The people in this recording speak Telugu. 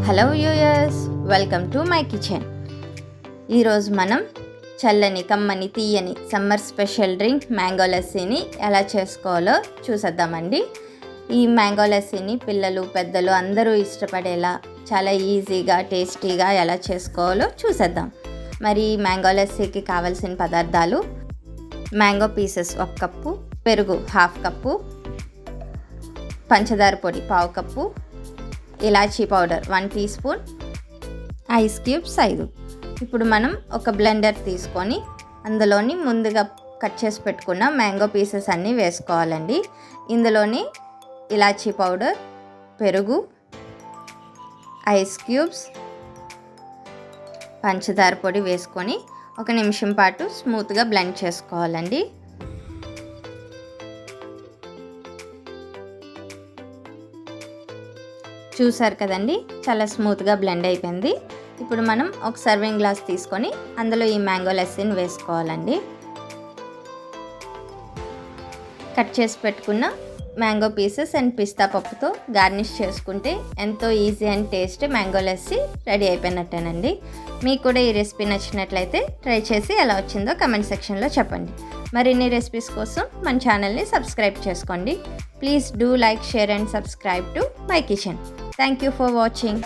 Hello viewers, welcome to my kitchen. ఈరోజు మనం చల్లని కమ్మని తీయని సమ్మర్ స్పెషల్ డ్రింక్ మ్యాంగో లస్సీని ఎలా చేసుకోవాలో చూసేద్దామండి. ఈ మ్యాంగో లస్సీని పిల్లలు పెద్దలు అందరూ ఇష్టపడేలా చాలా ఈజీగా టేస్టీగా ఎలా చేసుకోవాలో చూసేద్దాం. మరి ఈ మ్యాంగో లస్సీకి కావాల్సిన పదార్థాలు: మ్యాంగో పీసెస్ 1 కప్పు, పెరుగు 1/2 కప్పు, పంచదార పొడి 1/4 కప్పు, ఇలాచీ powder 1 teaspoon, ice cubes 5. ఇప్పుడు మనం ఒక బ్లెండర్ తీసుకొని అందులోని ముందుగా కట్ చేసి పెట్టుకున్న మ్యాంగో పీసెస్ అన్నీ వేసుకోవాలండి. ఇందులోని ఇలాచీ పౌడర్, పెరుగు, ఐస్ క్యూబ్స్, పంచదార పొడి వేసుకొని 1 నిమిషం పాటు స్మూత్గా బ్లెండ్ చేసుకోవాలండి. చూసారు కదండి, చాలా స్మూత్గా బ్లెండ్ అయిపోయింది. ఇప్పుడు మనం ఒక సర్వింగ్ గ్లాస్ తీసుకొని అందులో ఈ మ్యాంగో లస్సీని వేసుకోవాలండి. కట్ చేసి పెట్టుకున్న మ్యాంగో పీసెస్ అండ్ పిస్తా పప్పుతో గార్నిష్ చేసుకుంటే ఎంతో easy and taste mango lassi ready అయిపోయినట్టేనండి. మీకు కూడా ఈ రెసిపీ నచ్చినట్లయితే ట్రై చేసి ఎలా వచ్చిందో కమెంట్ సెక్షన్లో చెప్పండి. మరిన్ని రెసిపీస్ కోసం మన ఛానల్ని సబ్స్క్రైబ్ చేసుకోండి. Please do like, share and subscribe to my kitchen. Thank you for watching.